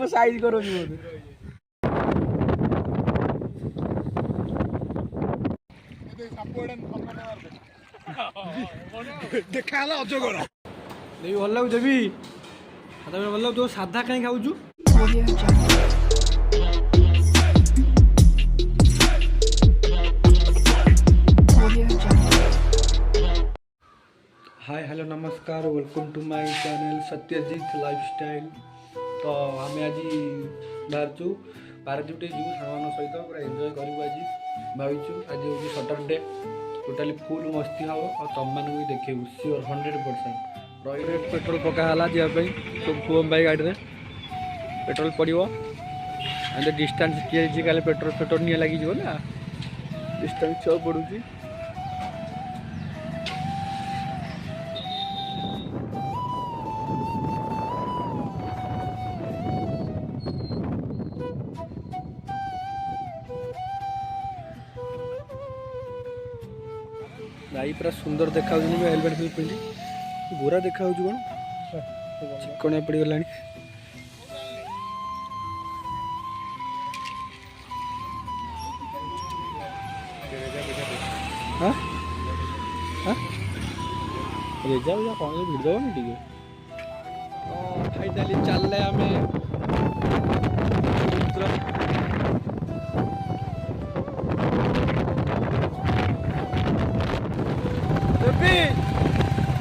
Size करो देखा अजगर भल लगुच भी भल लगु तू साधा कहीं खाऊ। हाय हेलो नमस्कार welcome to my channel Satyajit lifestyle. तो आम आज बाहरचु पाराचुट जो सामान सहित पूरा एंजॉय करूँ आज भाई। आज हूँ सटरडे टोटाली फुल मस्ती हम और तुम मान भी देखू सियोर 100% रही। पेट्रोल पकाला जावाई सब पुअम भाई गाड़ी में पेट्रोल पड़ो एंड डिस्टेंस किए काले पेट्रोल नहीं लगी ना डिस्टेंस सब पड़ुची। भाई पूरा सुंदर देखा हेलमेट फिल पिंधि गोरा देखा कौन चिकणिया पड़गला। हाँ हाँ रेजा वेजा कौन भिड़ दबनी टे फाइनाली चल आम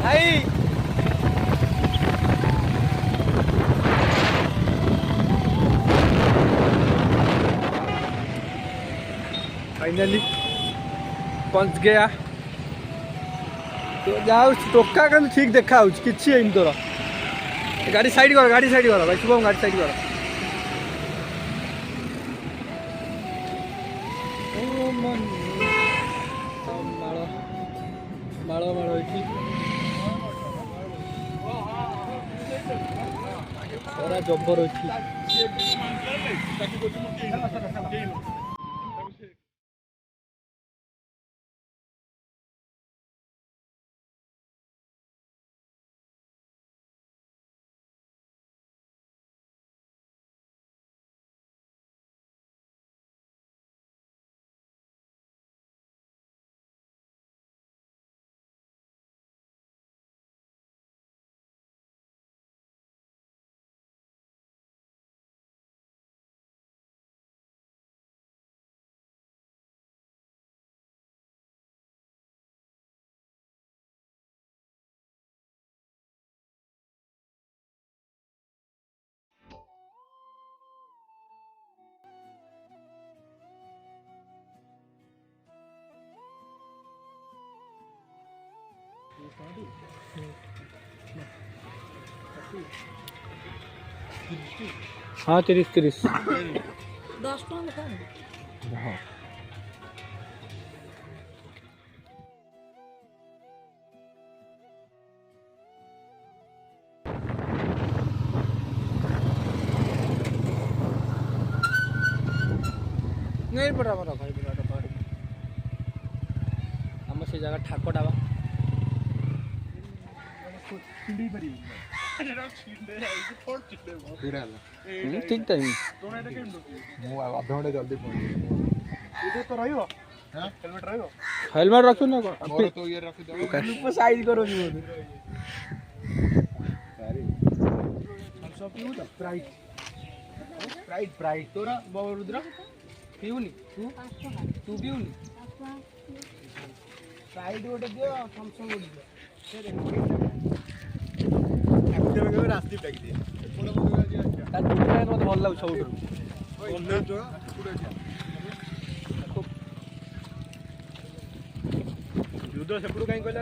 भाई फाइनली पहुंच गया। तो जाओ टोका का ठीक देखा किसी है तोर गाड़ी साइड कर भाई शुभम गाड़ी साइड कर। माड़ माड़ सारा जबर अच्छी हाँ 30 10 हाँ नहीं बराबर भाई बराबर आम से जगह ठाक ढाबा ठीक टाइम जल्दी हेलमेट रखो ना साइज करो प्राइट तोरा रुद्र पीऊनी तू पीऊनी प्राइट गोटे दियो थम्सअप गोटे दियो रास्ती पैक दिए मत भल लगे सब सेपटू कहीं कहला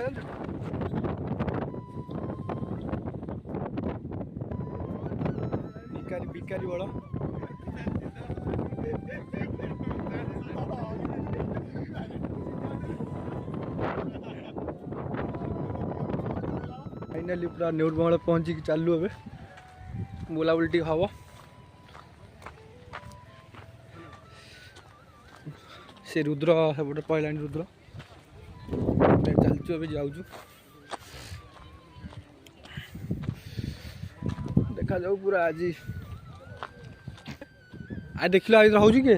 बिकारी बड़ फाइनाली पूरा नेउर बंगला पहुँचिक चलू ए बुलाबुली टी हम से रुद्र सेपटे पहला रुद्र चलचु ए जाऊँ देखा जाऊ पूरा आज आ देखिल आज हूँ किए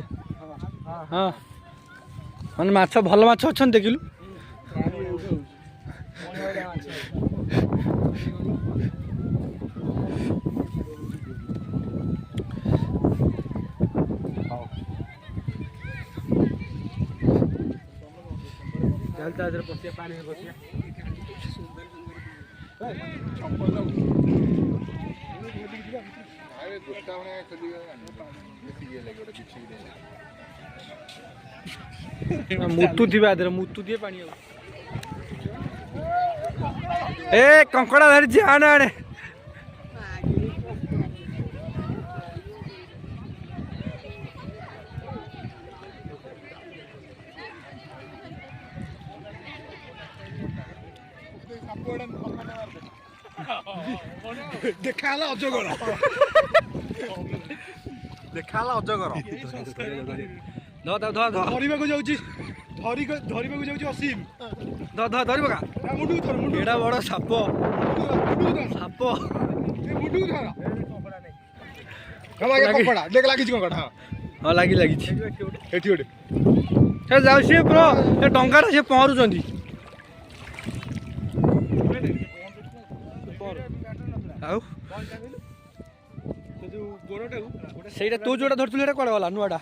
हाँ मैंने माछ भल माछ अच्छा देखिलु चल पशिया पानी में पशिया मुतु थी आदर मुतु दिए पानी ए कंकड़ा धरी आने आने देखा अजगर देखा अजगर धरवाक जाऊँ असीम धर एड़ा बड़ साप साप देख लगी हाँ लगी लगी जाऊ सी प्रो टंकार सी पहरुंच ସେଇଟା ତୁ ଯୋଉଟା ଧରିଥିଲୁ ସେଇଟା କୁଆଡେ ଗଲା ନୂଆଟା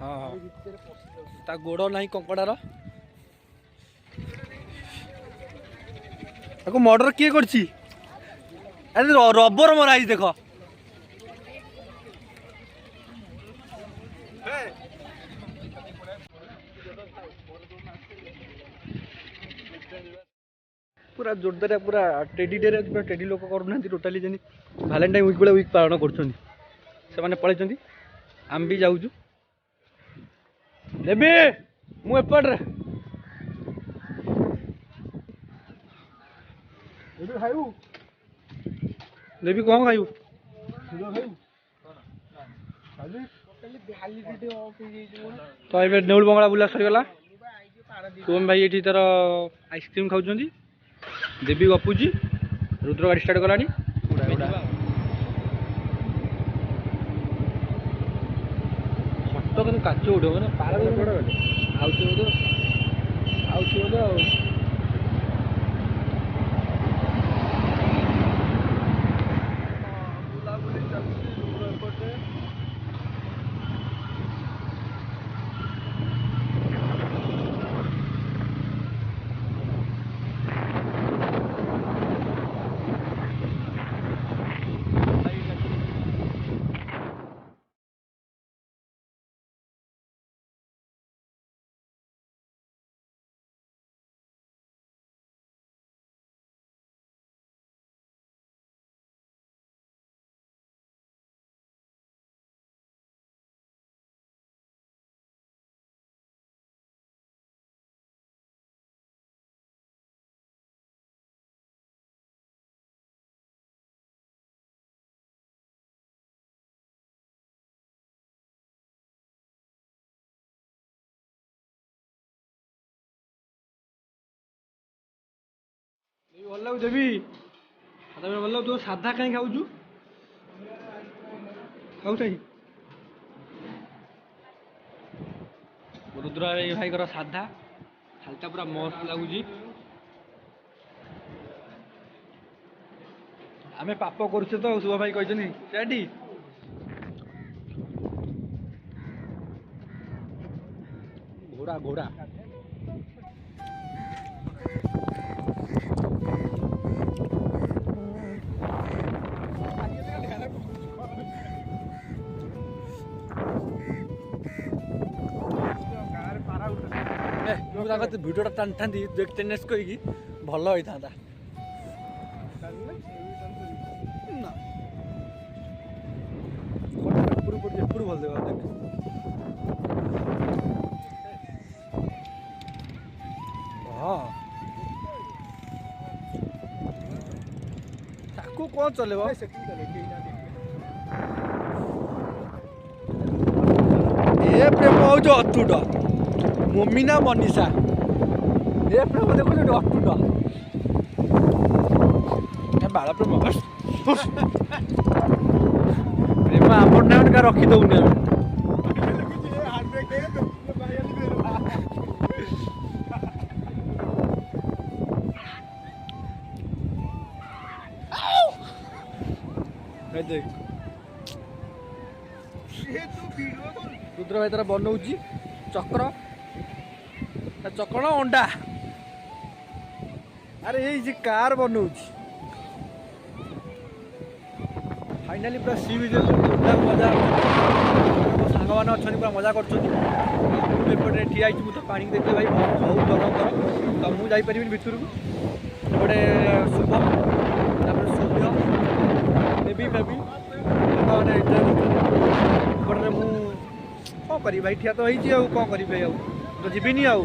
ହଁ ହଁ ତା ଗୋଡ଼ ନାହିଁ କଙ୍କଡ଼ାର ତାକୁ ମର୍ଡର କିଏ କରିଛି ଆରେ ରବର ମରା ହେଇଛି ଦେଖ पूरा जोरदार पूरा टेडी डे पूरा टेडी लोक करूना टोटाली जमी भैलेंटाइन वीक बेले वीक पालन कर पलि आम भी जाऊँ देवी मुझे देवी कौन खाइबू तो ये नेउल बंगला बुला सरीगला तुम भाई ये तार आइसक्रीम खाऊँ देवी गपुची रुद्र गाड़ी स्टार्ट कलानी फटो काच उठे मैंने पार भल लगे देवी भल लगे तू साधा कहीं खाऊ खाऊ रुद्र भाई कर साधा खालटा पूरा मस्त लगुच आम पाप करुचे तो शुभ भाई कहती घोड़ा घोड़ा भिडियो टाणी था टेनेस कहीकि भल होता भल देगा देख हाँ ताकू कौन चलेब ए प्रेम हूँ अतुट मम्मी ना मनीषा ए प्रेम देखो अतुट ବାଳ ପ୍ରେମ ପ୍ରେମ ଆମର ନା ଗୋଟେ ରଖି ଦଉନି ଆମେ देख रुद्र भाई तार बनाऊँ चक्र चक्र अंडा अरे ये कार बनाऊँ फाइनाली पूरा सी बीच मजा सांग मैंने अच्छा पूरा मजा करपटे ठिया मुझे पानी देखते भाई बहुत गरम गरम तो मुझे जापर भितर को एपटे शुभम सौम्य बेबी बेबी मैंने एपटे मु कौन करी भाई ठिया तो होती कौन करी तो जीविनी आउ